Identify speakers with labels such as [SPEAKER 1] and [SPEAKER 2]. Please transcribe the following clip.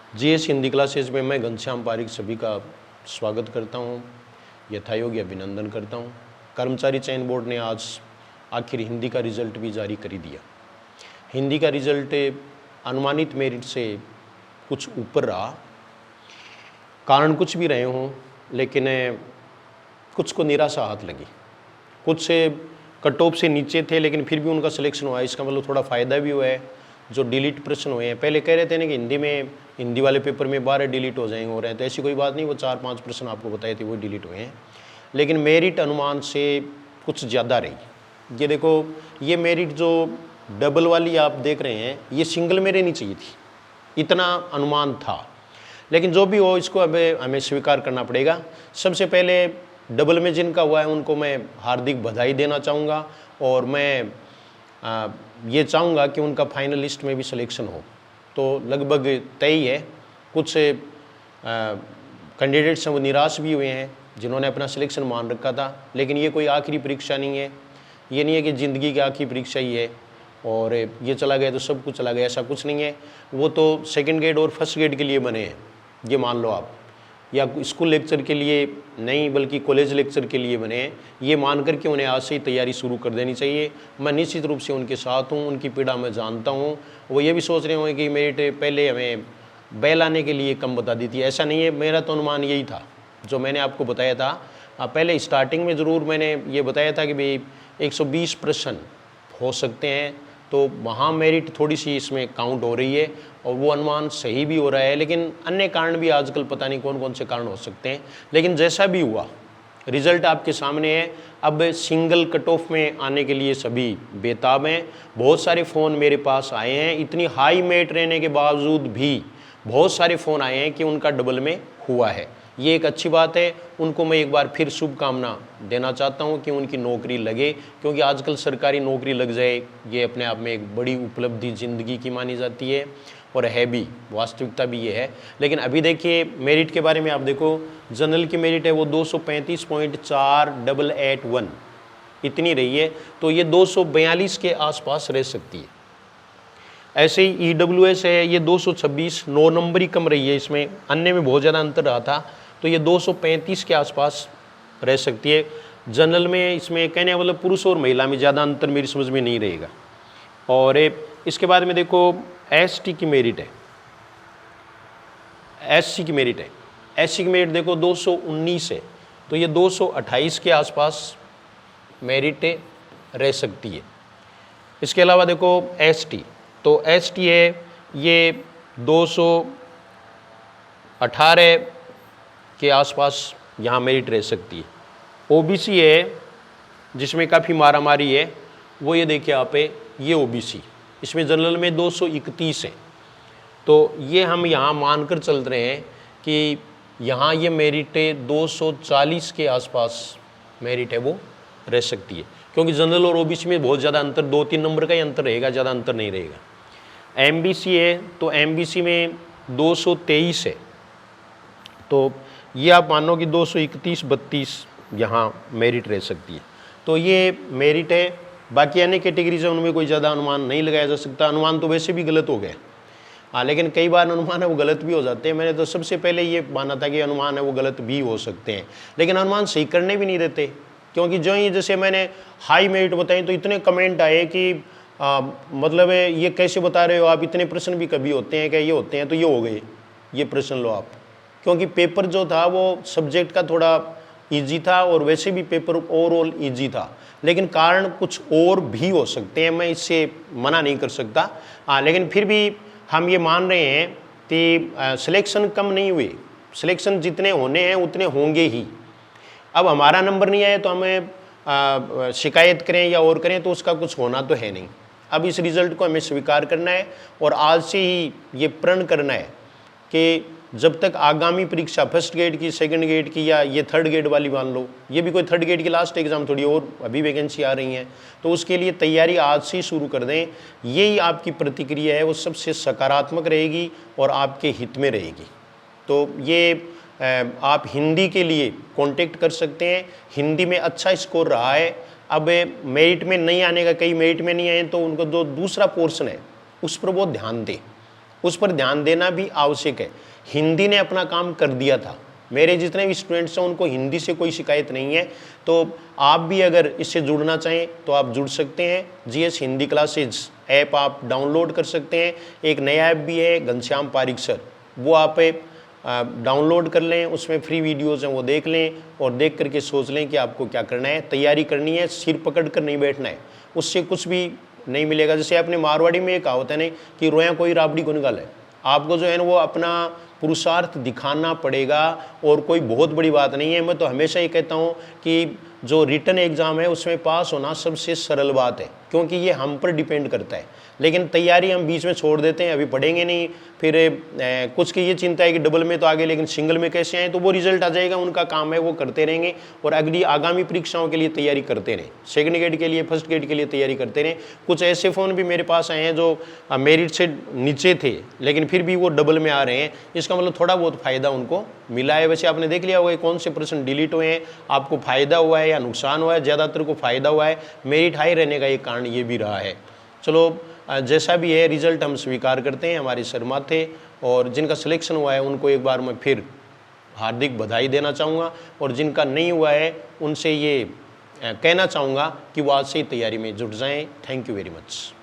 [SPEAKER 1] GS Hindi classes में मैं घनश्याम पारिक सभी का स्वागत करता हूं, यथायोग्य अभिनंदन करता हूं। कर्मचारी चयन बोर्ड ने आज आखिर हिंदी का रिजल्ट भी जारी कर ही दिया। हिंदी का रिजल्ट अनुमानित मेरिट से कुछ ऊपर रहा। कारण कुछ भी रहे हों, लेकिन कुछ को निराशा हाथ लगी। कुछ से कट ऑफ से नीचे थे, लेकिन फिर भी उनका सिलेक्शन हुआ। इसका मतलब थोड़ा फ़ायदा भी हुआ है। जो डिलीट प्रश्न हुए हैं, पहले कह रहे थे ना कि हिंदी वाले पेपर में 12 डिलीट हो जाएंगे, हो रहे हैं, तो ऐसी कोई बात नहीं। वो 4-5 प्रश्न आपको बताए थे वो डिलीट हुए हैं, लेकिन मेरिट अनुमान से कुछ ज़्यादा रही। ये देखो, ये मेरिट जो डबल वाली आप देख रहे हैं, ये सिंगल में रहनी चाहिए थी, इतना अनुमान था। लेकिन जो भी हो, इसको अब हमें स्वीकार करना पड़ेगा। सबसे पहले डबल में जिनका हुआ है उनको मैं हार्दिक बधाई देना चाहूँगा, और मैं ये चाहूँगा कि उनका फाइनल लिस्ट में भी सिलेक्शन हो। तो लगभग तय ही है। कुछ कैंडिडेट्स हैं वो निराश भी हुए हैं, जिन्होंने अपना सिलेक्शन मान रखा था। लेकिन ये कोई आखिरी परीक्षा नहीं है। ये नहीं है कि ज़िंदगी की आखिरी परीक्षा ही है और ये चला गया तो सब कुछ चला गया, ऐसा कुछ नहीं है। वो तो सेकंड ग्रेड और फर्स्ट ग्रेड के लिए बने हैं, ये मान लो आप, या स्कूल लेक्चर के लिए नहीं बल्कि कॉलेज लेक्चर के लिए बने हैं। ये मान करके उन्हें आज से ही तैयारी शुरू कर देनी चाहिए। मैं निश्चित रूप से उनके साथ हूँ, उनकी पीड़ा मैं जानता हूँ। वो ये भी सोच रहे होंगे कि मेरिट पहले हमें बैल आने के लिए कम बता दी थी। ऐसा नहीं है, मेरा तो अनुमान यही था जो मैंने आपको बताया था। पहले स्टार्टिंग में ज़रूर मैंने ये बताया था कि भाई 120 प्रश्न हो सकते हैं, तो वहाँ मेरिट थोड़ी सी इसमें काउंट हो रही है और वो अनुमान सही भी हो रहा है। लेकिन अन्य कारण भी आजकल पता नहीं कौन कौन से कारण हो सकते हैं। लेकिन जैसा भी हुआ, रिजल्ट आपके सामने है। अब सिंगल कट ऑफ में आने के लिए सभी बेताब हैं। बहुत सारे फ़ोन मेरे पास आए हैं, इतनी हाई मेरिट रहने के बावजूद भी बहुत सारे फ़ोन आए हैं कि उनका डबल में हुआ है। ये एक अच्छी बात है। उनको मैं एक बार फिर शुभकामना देना चाहता हूं कि उनकी नौकरी लगे, क्योंकि आजकल सरकारी नौकरी लग जाए ये अपने आप में एक बड़ी उपलब्धि ज़िंदगी की मानी जाती है, और है भी, वास्तविकता भी ये है। लेकिन अभी देखिए मेरिट के बारे में, आप देखो जनरल की मेरिट है वो 235.4881 इतनी रही है, तो ये 242 के आसपास रह सकती है। ऐसे ही EWS है, ये 226, 9 नंबर ही कम रही है इसमें, अन्य में बहुत ज़्यादा अंतर रहा था, तो ये 235 के आसपास रह सकती है। जनरल में इसमें कहने का मतलब पुरुष और महिला में ज़्यादा अंतर मेरी समझ में नहीं रहेगा। और इसके बाद में देखो ST की मेरिट है, SC की मेरिट है। SC की मेरिट देखो 219 है, तो ये 228 के आसपास मेरिट रह सकती है। इसके अलावा देखो ST, तो ST है ये 218 के आसपास यहाँ मेरिट रह सकती है। OBC है जिसमें काफ़ी मारामारी है, वो ये देखिए आप, ये OBC, इसमें जनरल में 231 है। तो ये हम यहाँ मानकर चल रहे हैं कि यहाँ ये मेरिट 240 के आसपास मेरिट है वो रह सकती है, क्योंकि जनरल और OBC में बहुत ज़्यादा अंतर, 2-3 नंबर का ही अंतर रहेगा, ज़्यादा अंतर नहीं रहेगा। MBC है, तो MBC में 223 है, तो ये आप मानो कि 231-32 यहाँ मेरिट रह सकती है। तो ये मेरिट है। बाकी अन्य कैटेगरीज है उनमें कोई ज़्यादा अनुमान नहीं लगाया जा सकता। अनुमान तो वैसे भी गलत हो गए, हाँ, लेकिन कई बार अनुमान है वो गलत भी हो जाते हैं। मैंने तो सबसे पहले ये माना था कि अनुमान है वो गलत भी हो सकते हैं, लेकिन अनुमान सही करने भी नहीं देते, क्योंकि जो ही जैसे मैंने हाई मेरिट बताई तो इतने कमेंट आए कि मतलब ये कैसे बता रहे हो आप, इतने प्रश्न भी कभी होते हैं क्या, ये होते हैं तो ये हो गए, ये प्रश्न लो आप। क्योंकि पेपर जो था वो सब्जेक्ट का थोड़ा इजी था, और वैसे भी पेपर ओवरऑल इजी था, लेकिन कारण कुछ और भी हो सकते हैं, मैं इससे मना नहीं कर सकता। लेकिन फिर भी हम ये मान रहे हैं कि सिलेक्शन कम नहीं हुए, सिलेक्शन जितने होने हैं उतने होंगे ही। अब हमारा नंबर नहीं आया तो हमें शिकायत करें या और करें तो उसका कुछ होना तो है नहीं। अब इस रिज़ल्ट को हमें स्वीकार करना है और आज से ही ये प्रण करना है कि जब तक आगामी परीक्षा फर्स्ट ग्रेड की, सेकंड ग्रेड की, या ये थर्ड ग्रेड वाली मान लो, ये भी कोई थर्ड ग्रेड की लास्ट एग्ज़ाम थोड़ी, और अभी वैकेंसी आ रही हैं, तो उसके लिए तैयारी आज से ही शुरू कर दें। यही आपकी प्रतिक्रिया है वो सबसे सकारात्मक रहेगी और आपके हित में रहेगी। तो ये आप हिंदी के लिए कांटेक्ट कर सकते हैं। हिंदी में अच्छा स्कोर रहा है, अब मेरिट में नहीं आने का, कई मेरिट में नहीं आए तो उनको जो दूसरा पोर्शन है उस पर वो ध्यान दें। उस पर ध्यान देना भी आवश्यक है। हिंदी ने अपना काम कर दिया था, मेरे जितने भी स्टूडेंट्स हैं उनको हिंदी से कोई शिकायत नहीं है। तो आप भी अगर इससे जुड़ना चाहें तो आप जुड़ सकते हैं। जीएस हिंदी क्लासेज ऐप आप डाउनलोड कर सकते हैं। एक नया ऐप भी है घनश्याम पारिक सर, वो आप डाउनलोड कर लें, उसमें फ्री वीडियोज़ हैं वो देख लें और देख करके सोच लें कि आपको क्या करना है। तैयारी करनी है, सिर पकड़ कर नहीं बैठना है, उससे कुछ भी नहीं मिलेगा। जैसे आपने मारवाड़ी में कहा होता है ना कि रोया कोई राबड़ी को निकाले, आपको जो है ना वो अपना पुरुषार्थ दिखाना पड़ेगा और कोई बहुत बड़ी बात नहीं है। मैं तो हमेशा ये कहता हूँ कि जो रिटन एग्ज़ाम है उसमें पास होना सबसे सरल बात है, क्योंकि ये हम पर डिपेंड करता है। लेकिन तैयारी हम बीच में छोड़ देते हैं, अभी पढ़ेंगे नहीं, फिर कुछ की ये चिंता है कि डबल में तो आगे लेकिन सिंगल में कैसे आए, तो वो रिजल्ट आ जाएगा, उनका काम है वो करते रहेंगे और अगली आगामी परीक्षाओं के लिए तैयारी करते रहें, सेकंड गेट के लिए, फर्स्ट गेट के लिए तैयारी करते रहें। कुछ ऐसे फ़ोन भी मेरे पास आए हैं जो मेरिट से नीचे थे लेकिन फिर भी वो डबल में आ रहे हैं, इसका मतलब थोड़ा बहुत फ़ायदा उनको मिला है। वैसे आपने देख लिया होगा कौन से प्रश्न डिलीट हुए हैं, आपको फ़ायदा हुआ है या नुकसान हुआ है। ज़्यादातर को फ़ायदा हुआ है, मेरिट हाई रहने का एक कारण ये भी रहा है। चलो जैसा भी है रिजल्ट हम स्वीकार करते हैं, हमारे सर माथे, और जिनका सिलेक्शन हुआ है उनको एक बार मैं फिर हार्दिक बधाई देना चाहूँगा और जिनका नहीं हुआ है उनसे ये कहना चाहूँगा कि वो आज से ही तैयारी में जुट जाएं। Thank you very much.